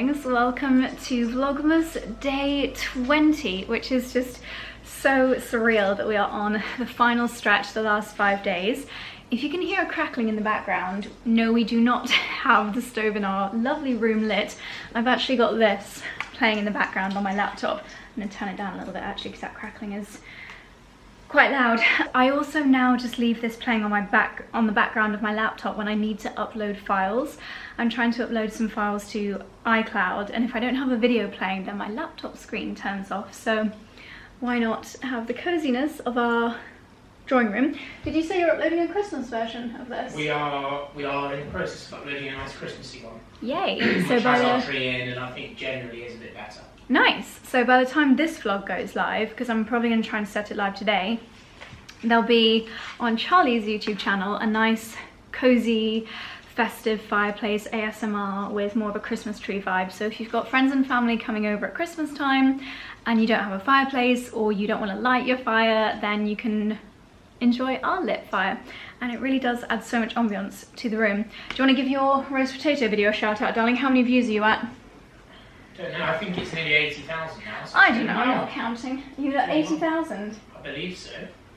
darlings, welcome to Vlogmas day 20, which is just so surreal that we are on the final stretch, the last 5 days. If you can hear a crackling in the background, no, we do not have the stove in our lovely room lit. I've actually got this playing in the background on my laptop. I'm gonna turn it down a little bit actually because that crackling is quite loud. I also now just leave this playing on the background of my laptop when I need to upload files. I'm trying to upload some files to iCloud, and if I don't have a video playing, then my laptop screen turns off. So why not have the coziness of our drawing room? Did you say you're uploading a Christmas version of this? We are in the process of uploading a nice Christmassy one. Yay! So which by has the our tree in, and I think generally is a bit better. Nice. So by the time this vlog goes live, because I'm probably going to try and set it live today, there'll be on Charlie's YouTube channel a nice cozy festive fireplace ASMR with more of a Christmas tree vibe. So if you've got friends and family coming over at Christmas time and you don't have a fireplace, or you don't want to light your fire, then you can enjoy our lit fire, and it really does add so much ambiance to the room. Do you want to give your roast potato video a shout out, darling? How many views are you at? Don't know, I think it's nearly 80,000 now. So I don't know, I'm not counting. You're at 80,000? I believe so.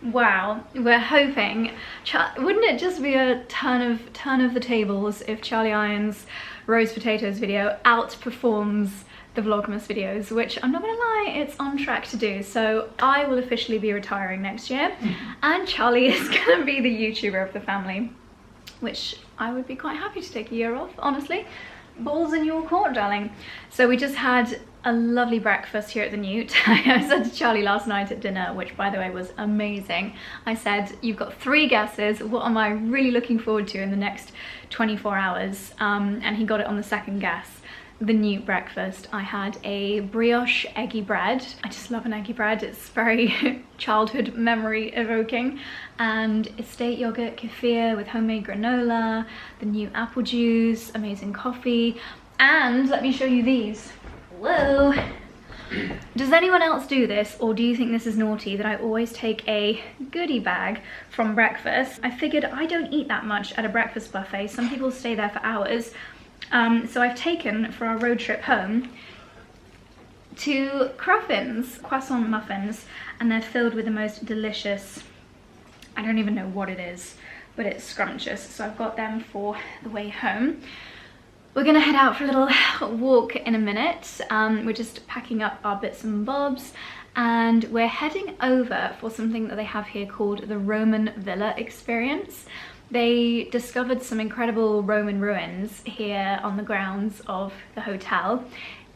Wow, we're hoping. Wouldn't it just be a turn of the tables if Charlie Iron's roast potatoes video outperforms the Vlogmas videos, which I'm not gonna lie, it's on track to do. So I will officially be retiring next year, and Charlie is gonna be the YouTuber of the family, which I would be quite happy to take a year off, honestly. Balls in your court, darling. So we just had a lovely breakfast here at the Newt. I said to Charlie last night at dinner, which by the way was amazing, I said, you've got 3 guesses, what am I really looking forward to in the next 24 hours? And he got it on the second guess. The Newt breakfast. I had a brioche eggy bread. I just love an eggy bread, it's very childhood memory evoking, and estate yogurt kefir with homemade granola, the Newt apple juice, amazing coffee, and let me show you these. Whoa! Does anyone else do this, or do you think this is naughty that I always take a goodie bag from breakfast? I figured I don't eat that much at a breakfast buffet. Some people stay there for hours. So I've taken for our road trip home 2 cruffins, croissant muffins, and they're filled with the most delicious, I don't even know what it is, but it's scrumptious. So I've got them for the way home. We're gonna head out for a little walk in a minute. We're just packing up our bits and bobs, and we're heading over for something that they have here called the Roman Villa Experience. They discovered some incredible Roman ruins here on the grounds of the hotel.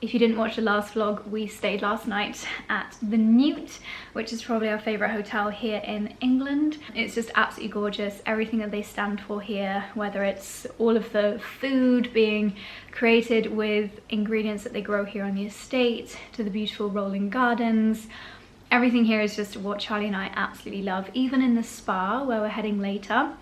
If you didn't watch the last vlog, we stayed last night at the Newt, which is probably our favourite hotel here in England. It's just absolutely gorgeous. Everything that they stand for here, whether it's all of the food being created with ingredients that they grow here on the estate, to the beautiful rolling gardens. Everything here is just what Charlie and I absolutely love. Even in the spa, where we're heading later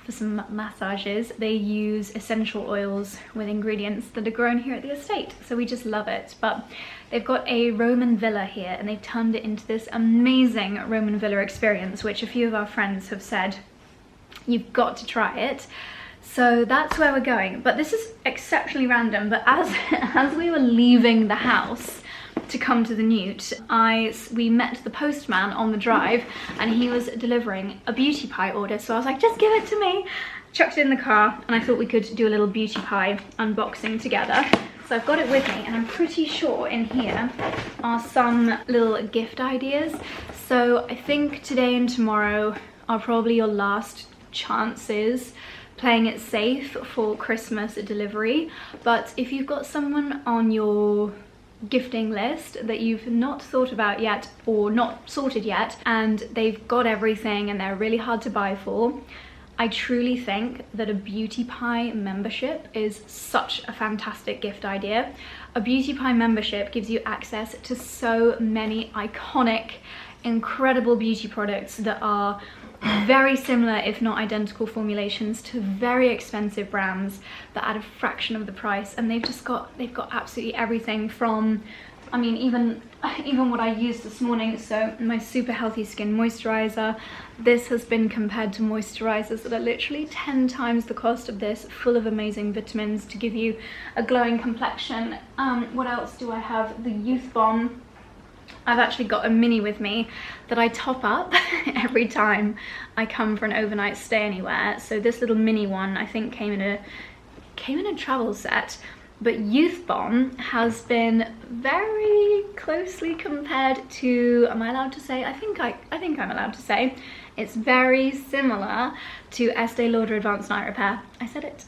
for some massages, they use essential oils with ingredients that are grown here at the estate, so we just love it. But they've got a Roman villa here, and they've turned it into this amazing Roman villa experience, which a few of our friends have said you've got to try it. So that's where we're going. But this is exceptionally random, but as we were leaving the house to come to the Newt, we met the postman on the drive, and he was delivering a beauty pie order. So I was like, just give it to me. Chucked it in the car, and I thought we could do a little beauty pie unboxing together. So I've got it with me, and I'm pretty sure in here are some little gift ideas. So I think today and tomorrow are probably your last chances playing it safe for Christmas delivery. But if you've got someone on your gifting list that you've not thought about yet, or not sorted yet, and they've got everything and they're really hard to buy for, I truly think that a beauty pie membership is such a fantastic gift idea. A beauty pie membership gives you access to so many iconic, incredible beauty products that are very similar, if not identical, formulations to very expensive brands that add a fraction of the price, and they've got absolutely everything from I mean, even what I used this morning, so my Super Healthy Skin Moisturizer, this has been compared to moisturizers that are literally 10 times the cost of this, full of amazing vitamins to give you a glowing complexion. What else do I have? The Youth Bomb. I've actually got a mini with me that I top up every time I come for an overnight stay anywhere. So this little mini one, I think came in a travel set. But Youth Bomb has been very closely compared to, am I allowed to say? I think I'm allowed to say. It's very similar to Estée Lauder Advanced Night Repair. I said it.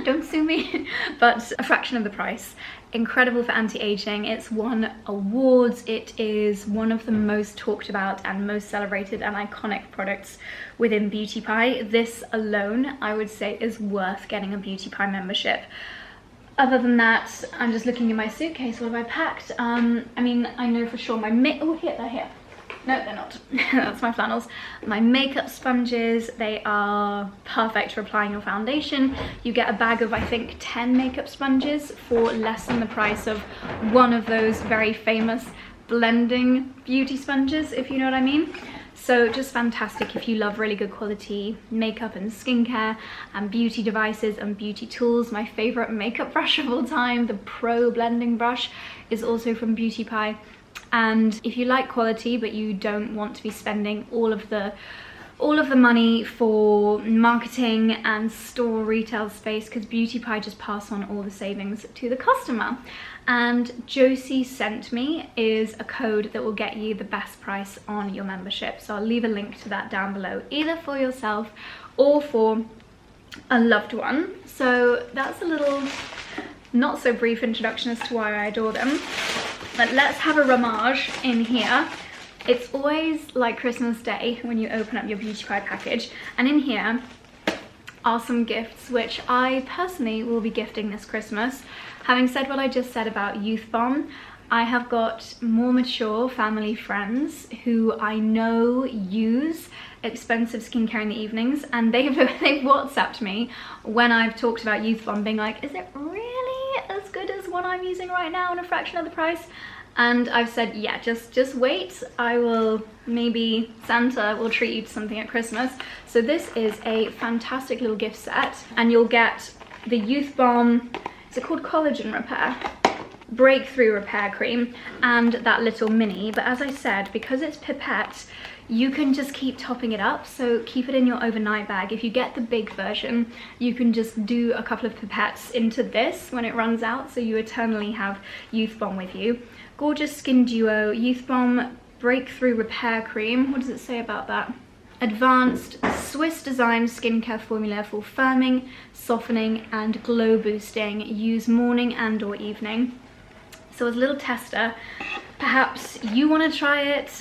Don't sue me. But a fraction of the price. Incredible for anti-aging. It's won awards. It is one of the most talked about and most celebrated and iconic products within Beauty Pie. This alone, I would say, is worth getting a Beauty Pie membership. Other than that, I'm just looking in my suitcase. What have I packed? I mean, I know for sure my oh, here, they're here. No, they're not. That's my flannels. My makeup sponges, they are perfect for applying your foundation. You get a bag of, I think, 10 makeup sponges for less than the price of one of those very famous blending beauty sponges, if you know what I mean. So just fantastic if you love really good quality makeup and skincare and beauty devices and beauty tools. My favorite makeup brush of all time, the Pro Blending Brush, is also from Beauty Pie. And if you like quality but you don't want to be spending all of the money for marketing and store retail space, because Beauty Pie just pass on all the savings to the customer. And Josie Sent Me is a code that will get you the best price on your membership. So I'll leave a link to that down below, either for yourself or for a loved one. So that's a little not so brief introduction as to why I adore them. But let's have a rummage in here. It's always like Christmas Day when you open up your Beauty Pie package, and in here are some gifts which I personally will be gifting this Christmas. Having said what I just said about Youth Bomb, I have got more mature family friends who I know use expensive skincare in the evenings, and they've WhatsApped me when I've talked about Youth Bomb, being like, is it really as good as what I'm using right now and a fraction of the price? And I've said, yeah, just wait. I will, maybe Santa will treat you to something at Christmas. So this is a fantastic little gift set, and you'll get the Youth Bomb, is it called Collagen Repair? Breakthrough Repair Cream, and that little mini. But as I said, because it's pipette, you can just keep topping it up, so keep it in your overnight bag. If you get the big version, you can just do a couple of pipettes into this when it runs out, so you eternally have Youth Bomb with you. Gorgeous Skin Duo Youth Bomb Breakthrough Repair Cream. What does it say about that? Advanced Swiss designed skincare formula for firming, softening and glow boosting. Use morning and or evening. So as a little tester, perhaps you want to try it,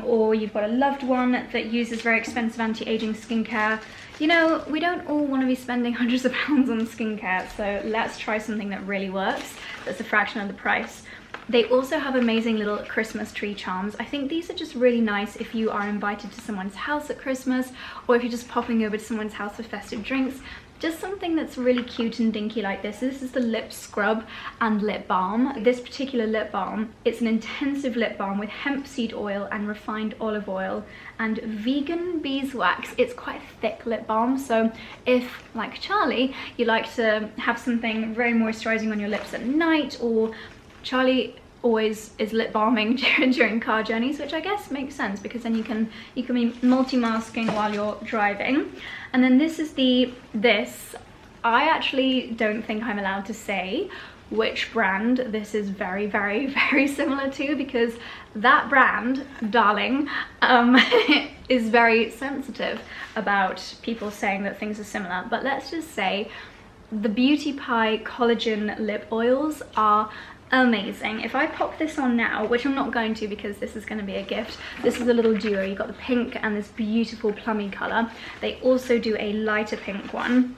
or you've got a loved one that uses very expensive anti-aging skincare. You know, we don't all want to be spending hundreds of pounds on skincare, so let's try something that really works, that's a fraction of the price. They also have amazing little Christmas tree charms. I think these are just really nice if you are invited to someone's house at Christmas, or if you're just popping over to someone's house for festive drinks. Just something that's really cute and dinky like this. This is the lip scrub and lip balm. This particular lip balm, it's an intensive lip balm with hemp seed oil and refined olive oil and vegan beeswax. It's quite a thick lip balm, so if, like Charlie, you like to have something very moisturizing on your lips at night, or Charlie always is lip balming during car journeys, which I guess makes sense because then you can be multi-masking while you're driving. And then this is this. I actually don't think I'm allowed to say which brand this is very, very, very similar to, because that brand, darling, is very sensitive about people saying that things are similar. But let's just say the Beauty Pie collagen lip oils are amazing. If I pop this on now, which I'm not going to because this is going to be a gift, this is a little duo. You've got the pink and this beautiful plummy color. They also do a lighter pink one.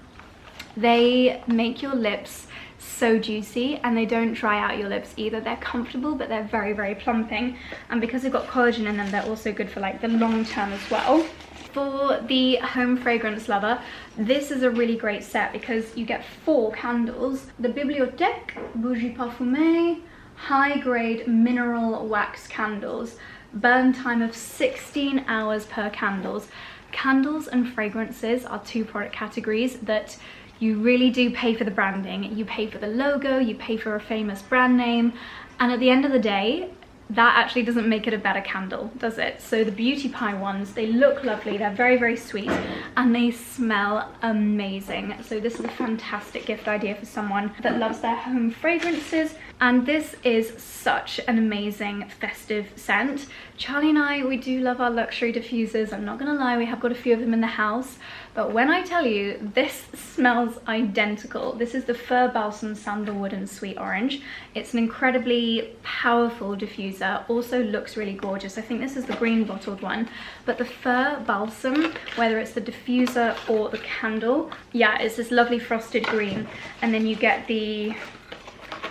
They make your lips so juicy, and they don't dry out your lips either. They're comfortable, but they're very, very plumping, and because they've got collagen in them, they're also good for like the long term as well. For the home fragrance lover, this is a really great set because you get 4 candles. The Bibliothèque Bougie Parfumée high-grade mineral wax candles. Burn time of 16 hours per candles. Candles and fragrances are two product categories that you really do pay for the branding. You pay for the logo, you pay for a famous brand name, and at the end of the day, that actually doesn't make it a better candle, does it? So the Beauty Pie ones, they look lovely, they're very, very sweet, and they smell amazing. So this is a fantastic gift idea for someone that loves their home fragrances. And this is such an amazing festive scent. Charlie and I, we do love our luxury diffusers. I'm not gonna lie, we have got a few of them in the house. But when I tell you, this smells identical. This is the Fir Balsam Sandalwood and Sweet Orange. It's an incredibly powerful diffuser, also looks really gorgeous. I think this is the green bottled one. But the Fir Balsam, whether it's the diffuser or the candle, yeah, it's this lovely frosted green. And then you get the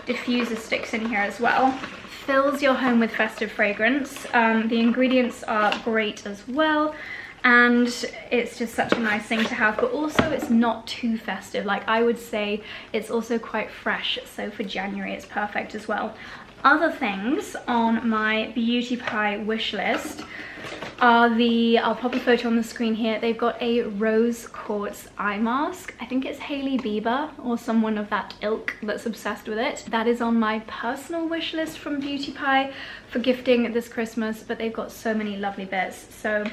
diffuser sticks in here as well. Fills your home with festive fragrance. The ingredients are great as well, and it's just such a nice thing to have, but also it's not too festive. Like, I would say it's also quite fresh, so for January it's perfect as well. Other things on my Beauty Pie wish list are the, I'll pop a photo on the screen here, they've got a rose quartz eye mask. I think it's Hailey Bieber or someone of that ilk that's obsessed with it. That is on my personal wish list from Beauty Pie for gifting this Christmas, but they've got so many lovely bits. So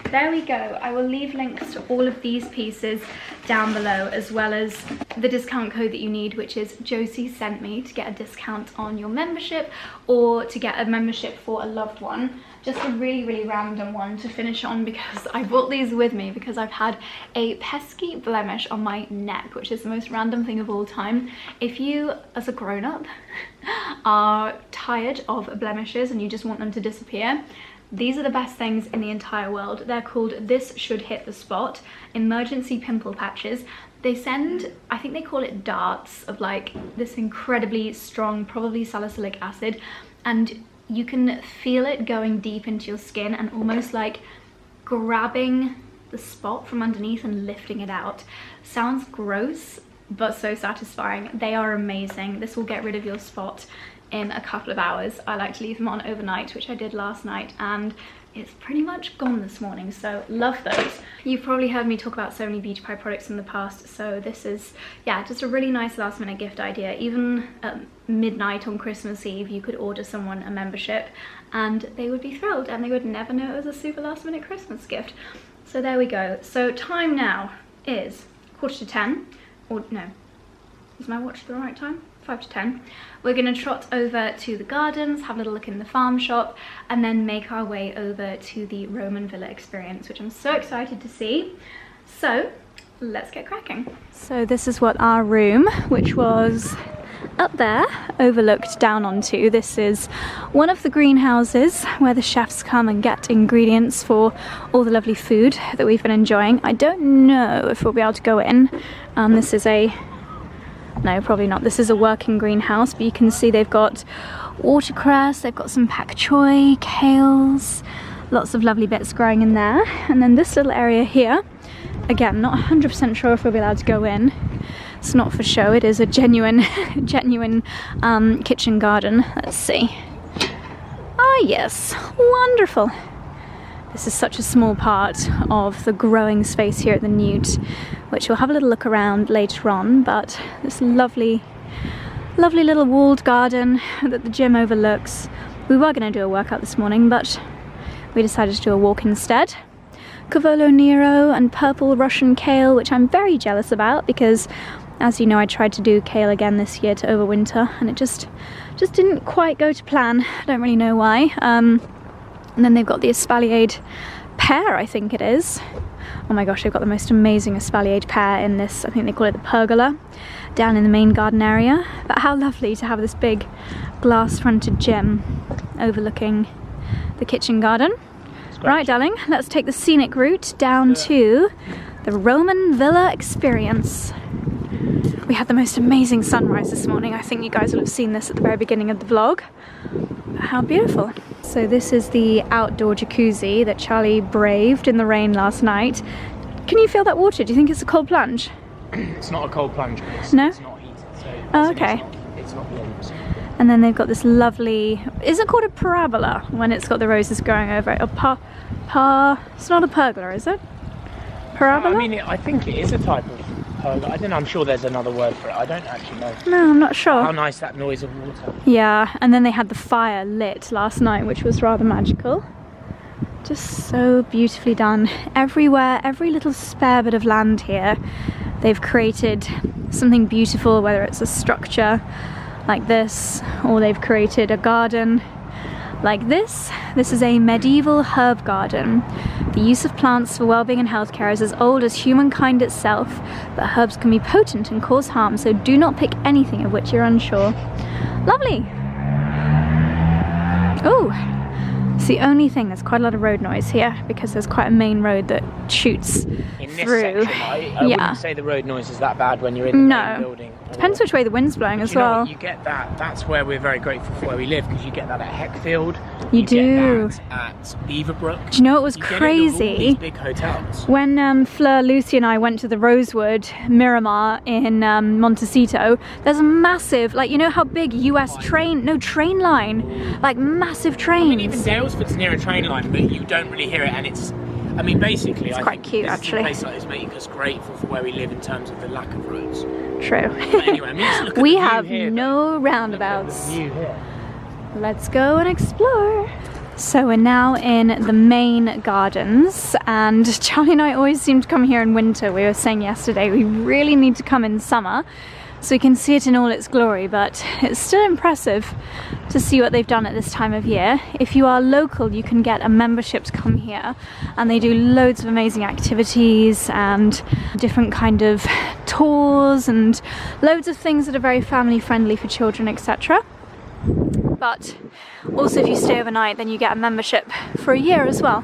there we go. I will leave links to all of these pieces down below, as well as the discount code that you need, which is 𝑗OSIE_SENT_ME, to get a discount on your membership or to get a membership for a loved one. Just a really, really random one to finish on, because I brought these with me because I've had a pesky blemish on my neck, which is the most random thing of all time. If you, as a grown-up, are tired of blemishes and you just want them to disappear, these are the best things in the entire world. They're called This Should Hit the Spot Emergency Pimple Patches. They send, I think they call it darts of like this incredibly strong, probably salicylic acid, and you can feel it going deep into your skin and almost like grabbing the spot from underneath and lifting it out. Sounds gross, but so satisfying. They are amazing. This will get rid of your spot in a couple of hours. I like to leave them on overnight, which I did last night, and it's pretty much gone this morning, so love those. You've probably heard me talk about so many Beauty Pie products in the past, so this is, yeah, just a really nice last minute gift idea. Even at midnight on Christmas Eve, you could order someone a membership and they would be thrilled, and they would never know it was a super last minute Christmas gift. So there we go. So time now is 9:45, or no, is my watch the right time? 5 to 10. We're gonna trot over to the gardens, have a little look in the farm shop, and then make our way over to the Roman Villa experience, which I'm so excited to see. So let's get cracking. So this is what our room, which was up there, overlooked down onto. This is one of the greenhouses where the chefs come and get ingredients for all the lovely food that we've been enjoying. I don't know if we'll be able to go in. This is a, no, probably not. This is a working greenhouse, but you can see they've got watercress, they've got some pak choi, kales, lots of lovely bits growing in there. And then this little area here, again, not 100% sure if we'll be allowed to go in. It's not for show, it is a genuine kitchen garden. Let's see. Ah, yes, wonderful. This is such a small part of the growing space here at the Newt, which we'll have a little look around later on, but this lovely little walled garden that the gym overlooks. We were going to do a workout this morning, but we decided to do a walk instead. Cavolo Nero and purple Russian kale, which I'm very jealous about because, as you know, I tried to do kale again this year to overwinter, and it just didn't quite go to plan. I don't really know why. And then they've got the espaliered pear, I think it is. Oh my gosh, they've got the most amazing espaliered pear in this, I think they call it the pergola, down in the main garden area. But how lovely to have this big glass-fronted gym overlooking the kitchen garden. Right, darling, let's take the scenic route down to the Roman Villa experience. We had the most amazing sunrise this morning. I think you guys will have seen this at the very beginning of the vlog. How beautiful. So this is the outdoor jacuzzi that Charlie braved in the rain last night. Can you feel that water? Do you think it's a cold plunge? It's not a cold plunge, but no? It's not heated. So oh, okay. It's not warm. So. And then they've got this lovely, is it called a parabola when it's got the roses growing over it? Or it's not a pergola, is it? Parabola? I mean, I think it is a type of pergola. I don't know, I'm sure there's another word for it. I don't actually know. No, I'm not sure. How nice that noise of water. Yeah, and then they had the fire lit last night, which was rather magical. Just so beautifully done. Everywhere, every little spare bit of land here, they've created something beautiful, whether it's a structure like this, or they've created a garden like this. This is a medieval herb garden. The use of plants for well-being and healthcare is as old as humankind itself, but herbs can be potent and cause harm, so do not pick anything of which you're unsure. Lovely! Oh, it's the only thing, there's quite a lot of road noise here because there's quite a main road that shoots in this through. section, I wouldn't say the road noise is that bad when you're in the main building. Depends which way the wind's blowing as well. You get that. That's where we're very grateful for where we live, because you get that at Heckfield. You do. Get that at Beaverbrook. Do you know what was you crazy? Get it at all these big hotels. When Fleur, Lucy and I went to the Rosewood Miramar in Montecito, there's a massive, like, you know how big US train line, like massive trains. I mean, even Dalesford's near a train line, but you don't really hear it, and it's, I mean, basically, it's I quite think cute, this actually. Is a place like this making us grateful for where we live in terms of the lack of roads. True. But anyway, I mean, just look at we the view have here, no though. roundabouts. Look at the view here. Let's go and explore. So we're now in the main gardens, and Charlie and I always seem to come here in winter. We were saying yesterday we really need to come in summer so we can see it in all its glory, but it's still impressive to see what they've done at this time of year. If you are local, you can get a membership to come here, and they do loads of amazing activities and different kind of tours and loads of things that are very family friendly for children, etc. But also if you stay overnight, then you get a membership for a year as well,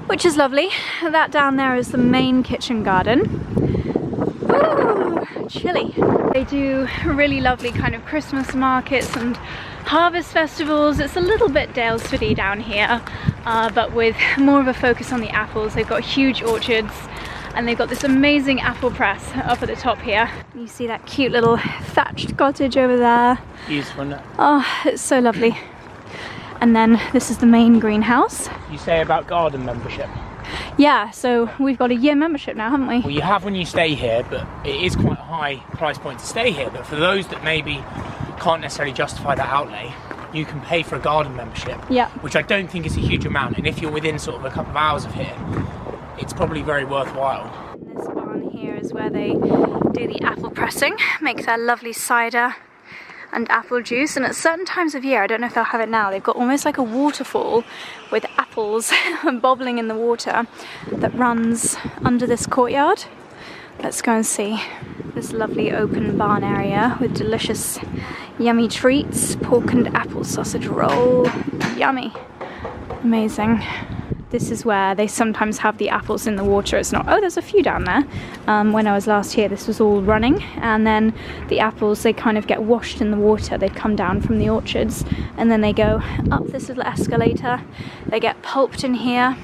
which is lovely. That down there is the main kitchen garden. Ooh, chilly. They do really lovely kind of Christmas markets and harvest festivals. It's a little bit Dalesford-y down here, but with more of a focus on the apples. They've got huge orchards, and they've got this amazing apple press up at the top here. You see that cute little thatched cottage over there. Beautiful, isn't it? Oh, it's so lovely. And then this is the main greenhouse. You say about garden membership. Yeah, so we've got a year membership now, haven't we? Well, you have when you stay here, but it is quite a high price point to stay here. But for those that maybe can't necessarily justify that outlay, you can pay for a garden membership, yeah, which I don't think is a huge amount. And if you're within sort of a couple of hours of here, it's probably very worthwhile. This barn here is where they do the apple pressing, make their lovely cider and apple juice, and at certain times of year, I don't know if they'll have it now, they've got almost like a waterfall with apples bobbling in the water that runs under this courtyard. Let's go and see this lovely open barn area with delicious yummy treats, pork and apple sausage roll, yummy, amazing. This is where they sometimes have the apples in the water. It's not, oh, there's a few down there. When I was last here, this was all running, and then the apples, they kind of get washed in the water. They come down from the orchards, and then they go up this little escalator. They get pulped in here.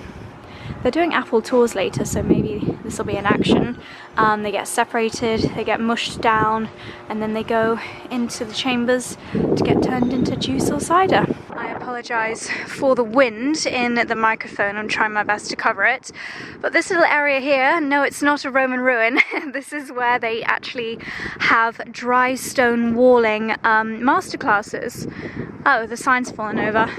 They're doing apple tours later, so maybe this will be in action. They get separated, they get mushed down, and then they go into the chambers to get turned into juice or cider. I apologise for the wind in the microphone. I'm trying my best to cover it. But this little area here, no, it's not a Roman ruin. This is where they actually have dry stone walling masterclasses. Oh, the sign's fallen over.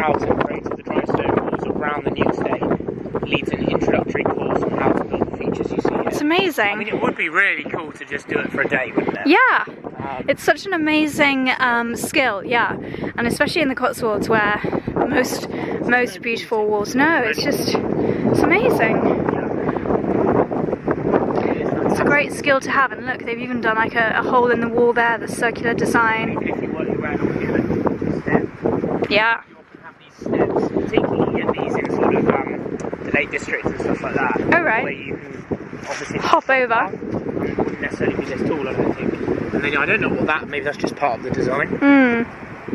Created the dry stone walls around the Newt estate, leads an introductory course on how to build the features you see here. It's amazing. I mean, it would be really cool to just do it for a day, wouldn't it? Yeah, it's such an amazing skill, yeah, and especially in the Cotswolds where most beautiful walls. No, it's just, it's amazing. It's a great skill to have, and look, they've even done like a hole in the wall there, the circular design. Even if you work your way along here, then step. Yeah. Steps, particularly you get these in sort of the Lake District and stuff like that. Oh, right. Where you can obviously hop over. It wouldn't necessarily be this tall, I don't think. And then I don't know what that, maybe that's just part of the design.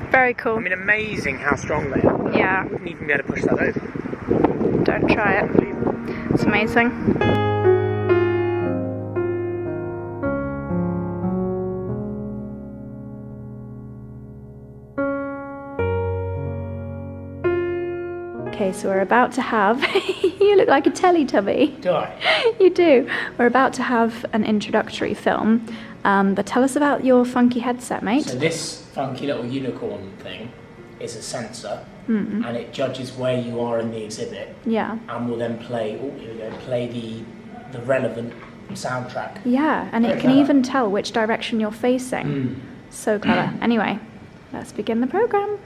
Very cool. I mean, amazing how strong they are. Yeah. You wouldn't even be able to push that over. Don't try it. It's amazing. Okay, so we're about to have, you look like a Teletubby. Do I? You do. We're about to have an introductory film, but tell us about your funky headset, mate. So this funky little unicorn thing is a sensor, and it judges where you are in the exhibit. Yeah. And will then play, oh, here we go, play the relevant soundtrack. Yeah, and it can even tell which direction you're facing. So clever. Anyway, let's begin the program.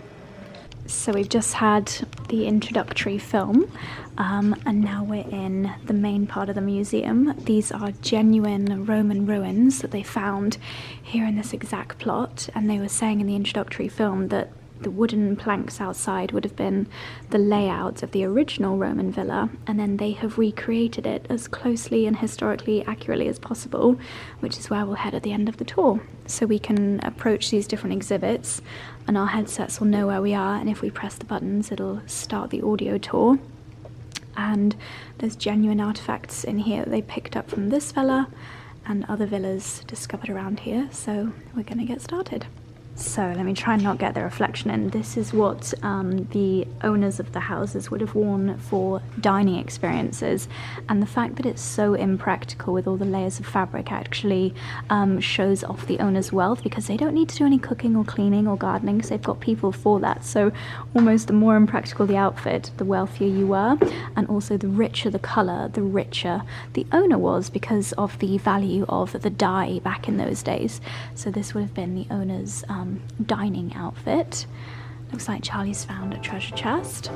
So we've just had the introductory film, and now we're in the main part of the museum. These are genuine Roman ruins that they found here in this exact plot, and they were saying in the introductory film that the wooden planks outside would have been the layout of the original Roman villa, and then they have recreated it as closely and historically accurately as possible, which is where we'll head at the end of the tour. So we can approach these different exhibits and our headsets will know where we are, and if we press the buttons it'll start the audio tour. And there's genuine artifacts in here that they picked up from this villa and other villas discovered around here, so we're gonna get started. So let me try and not get the reflection in. This is what the owners of the houses would have worn for dining experiences, and the fact that it's so impractical with all the layers of fabric actually shows off the owner's wealth, because they don't need to do any cooking or cleaning or gardening because they've got people for that. So almost the more impractical the outfit, the wealthier you were, and also the richer the colour, the richer the owner was because of the value of the dye back in those days. So this would have been the owner's dining outfit. Looks like Charlie's found a treasure chest.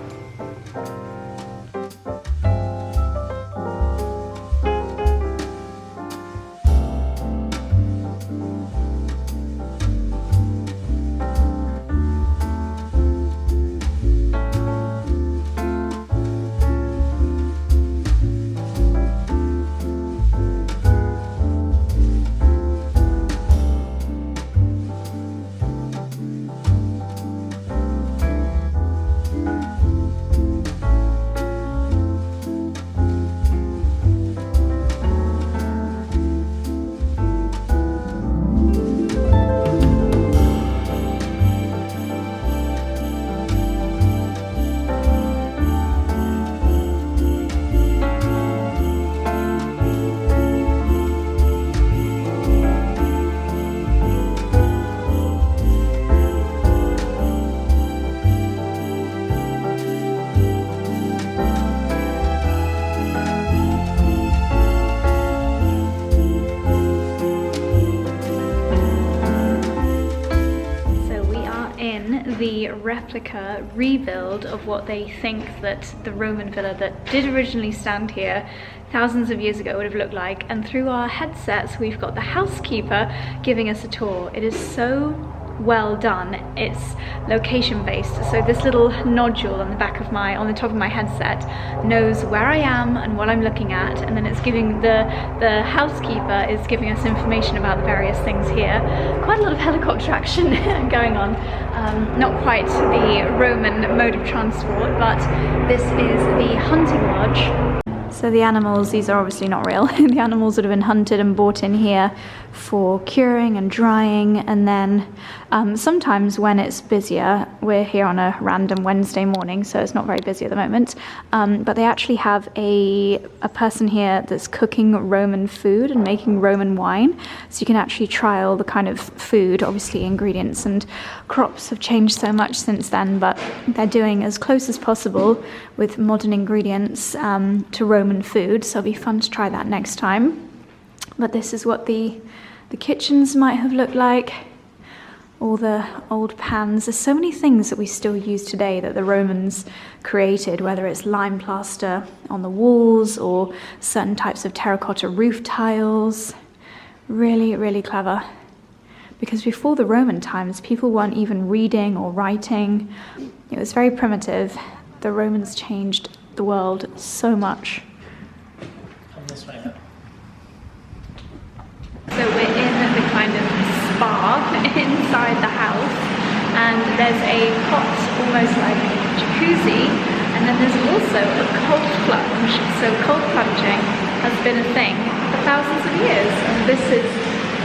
The replica rebuild of what they think that the Roman villa that did originally stand here thousands of years ago would have looked like, and through our headsets we've got the housekeeper giving us a tour. It is so well done. It's location based, so this little nodule on the top of my headset knows where I am and what I'm looking at, and then it's giving the housekeeper is giving us information about the various things here. Quite a lot of helicopter action going on. Not quite the Roman mode of transport, but this is the hunting lodge. So the animals, these are obviously not real. The animals would have been hunted and brought in here for curing and drying, and then sometimes when it's busier, we're here on a random Wednesday morning, so it's not very busy at the moment, but they actually have a person here that's cooking Roman food and making Roman wine, so you can actually trial the kind of food. Obviously ingredients and crops have changed so much since then, but they're doing as close as possible with modern ingredients to Roman food, so it'll be fun to try that next time. But this is what the kitchens might have looked like. All the old pans. There's so many things that we still use today that the Romans created, whether it's lime plaster on the walls or certain types of terracotta roof tiles. Really, really clever. Because before the Roman times, people weren't even reading or writing. It was very primitive. The Romans changed the world so much. Come this way up. So we're in the kind of spa inside the house, and there's a hot, almost like jacuzzi, and then there's also a cold plunge. So cold plunging has been a thing for thousands of years, and this is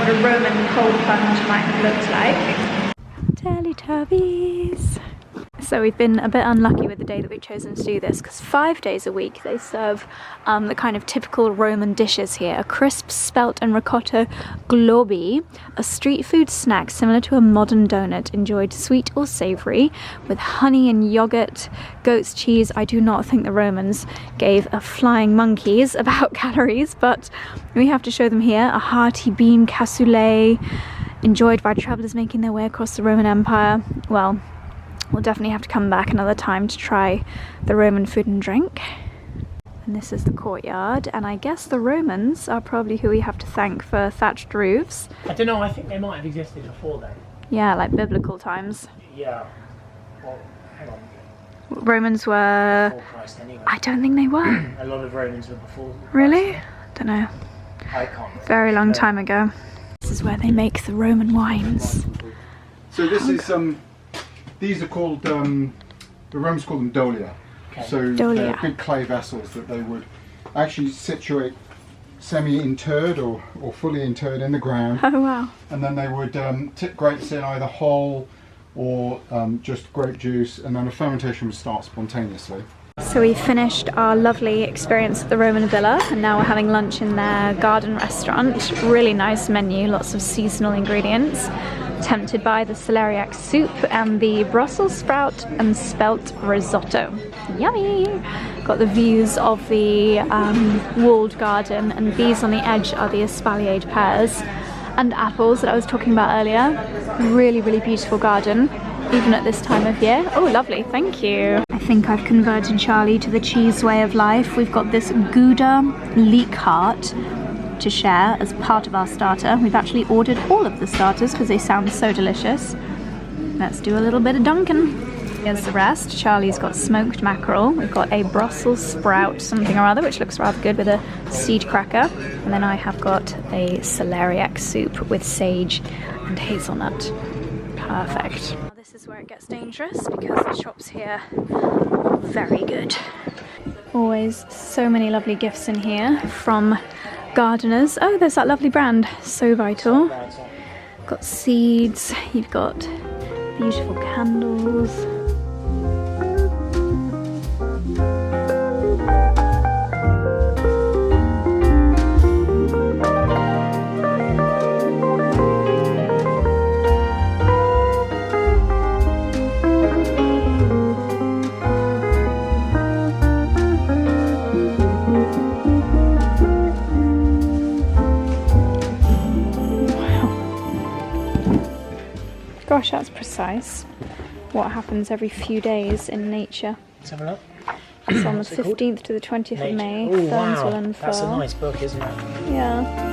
what a Roman cold plunge might have looked like. Teletubbies. So we've been a bit unlucky with the day that we've chosen to do this, because 5 days a week they serve the kind of typical Roman dishes here. A crisp spelt and ricotta 𝒌𝒊𝒏𝒅, a street food snack similar to a modern donut, enjoyed sweet or savoury, with honey and yogurt, goat's cheese. I do not think the Romans gave a flying monkeys about calories, but we have to show them here. A hearty bean cassoulet, enjoyed by travellers making their way across the Roman Empire. Well, we'll definitely have to come back another time to try the Roman food and drink. And this is the courtyard, and I guess the Romans are probably who we have to thank for thatched roofs. I don't know, I think they might have existed before then. Yeah, like biblical times. Yeah. Well, hang on. Romans were... Before Christ anyway. I don't think they were. A lot of Romans were before Christ. Really? Don't know. I can't remember. Very long time ago. This is where they make the Roman wines. So this is these are called the Romans call them 𝑑olia. Okay. So 𝑑olia. they're big clay vessels that they would actually situate semi-interred or fully interred in the ground, Oh wow. and then they would tip grapes in either whole or just grape juice, and then a fermentation would start spontaneously. So we finished our lovely experience at the Roman Villa, and now we're having lunch in their garden restaurant. Really nice menu, lots of seasonal ingredients. Tempted by the celeriac soup and the Brussels sprout and spelt risotto. Yummy! Got the views of the walled garden, and these on the edge are the espaliered pears and apples that I was talking about earlier. Really, really beautiful garden, even at this time of year. Oh, lovely, thank you. I think I've converted Charlie to the cheese way of life. We've got this Gouda leek heart to share as part of our starter. We've actually ordered all of the starters because they sound so delicious. Let's do a little bit of Duncan. Here's the rest. Charlie's got smoked mackerel. We've got a Brussels sprout something or other, which looks rather good, with a seed cracker. And then I have got a celeriac soup with sage and hazelnut. Perfect. Now this is where it gets dangerous, because the shops here are very good. Always so many lovely gifts in here from gardeners. Oh, there's that lovely brand, So Vital. Got seeds, you've got beautiful candles. Gosh, that's precise. What happens every few days in nature. Let's have a look. It's on the 15th to the 20th of May. Oh, Ferns wow. will unfurl. That's a nice book, isn't it? Yeah.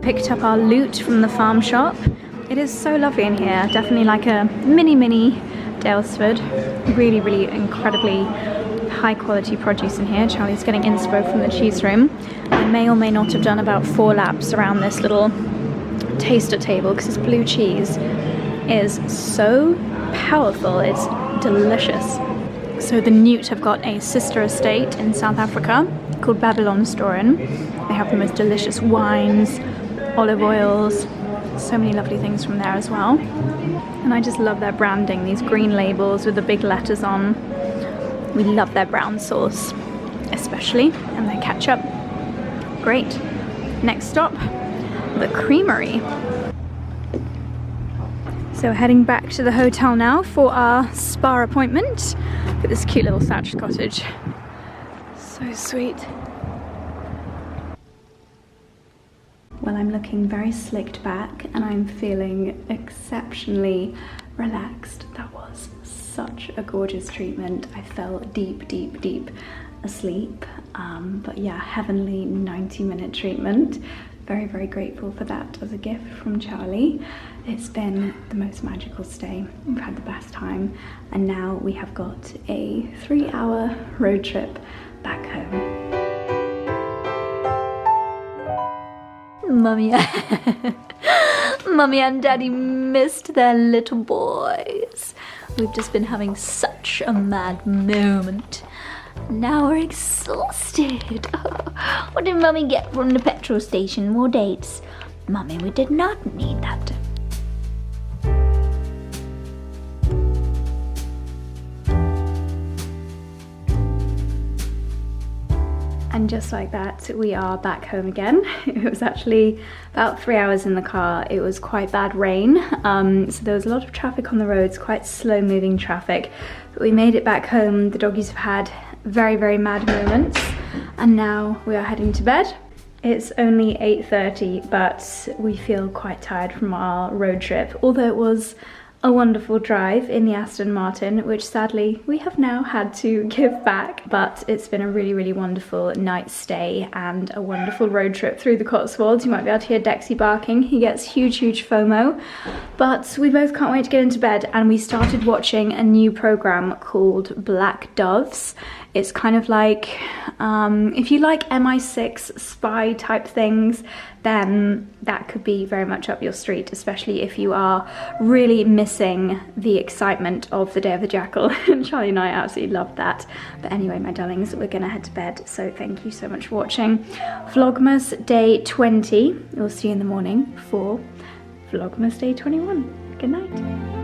Picked up our loot from the farm shop. It is so lovely in here, definitely like a mini 𝑑olia. Really, really incredibly high quality produce in here. Charlie's getting inspo from the cheese room. I may or may not have done about 4 laps around this little taster table, because this blue cheese is so powerful, it's delicious. So the Newt have got a sister estate in South Africa called Babylonstoren. They have the most delicious wines, olive oils, so many lovely things from there as well. And I just love their branding, these green labels with the big letters on. We love their brown sauce especially, and their ketchup. Great. Next stop, the creamery. So we're heading back to the hotel now for our spa appointment at this cute little thatched cottage. So sweet. Well, I'm looking very slicked back and I'm feeling exceptionally relaxed. That was such a gorgeous treatment. I fell deep asleep. But yeah, heavenly 90-minute treatment. very, very grateful for that as a gift from Charlie. It's been the most magical stay. We've had the best time, and now we have got a 3-hour road trip back home. Mummy and Daddy missed their little boys. We've just been having such a mad moment. Now we're exhausted. What did Mummy get from the petrol station? More dates? Mummy, we did not need that. And just like that, we are back home again. It was actually about 3 hours in the car. It was quite bad rain, so there was a lot of traffic on the roads, quite slow moving traffic. But we made it back home. The doggies have had very, very mad moments, and now we are heading to bed. It's only 8:30, but we feel quite tired from our road trip, although it was a wonderful drive in the Aston Martin, which sadly we have now had to give back. But it's been a really, really wonderful night stay and a wonderful road trip through the Cotswolds. You might be able to hear Dexy barking. He gets huge, huge FOMO. But we both can't wait to get into bed, and we started watching a new program called Black Doves. It's kind of like, if you like MI6 spy type things, then that could be very much up your street, especially if you are really missing the excitement of the Day of the Jackal. And Charlie and I absolutely loved that. But anyway, my darlings, we're gonna head to bed. So thank you so much for watching Vlogmas Day 20. We'll see you in the morning for Vlogmas Day 21. Good night.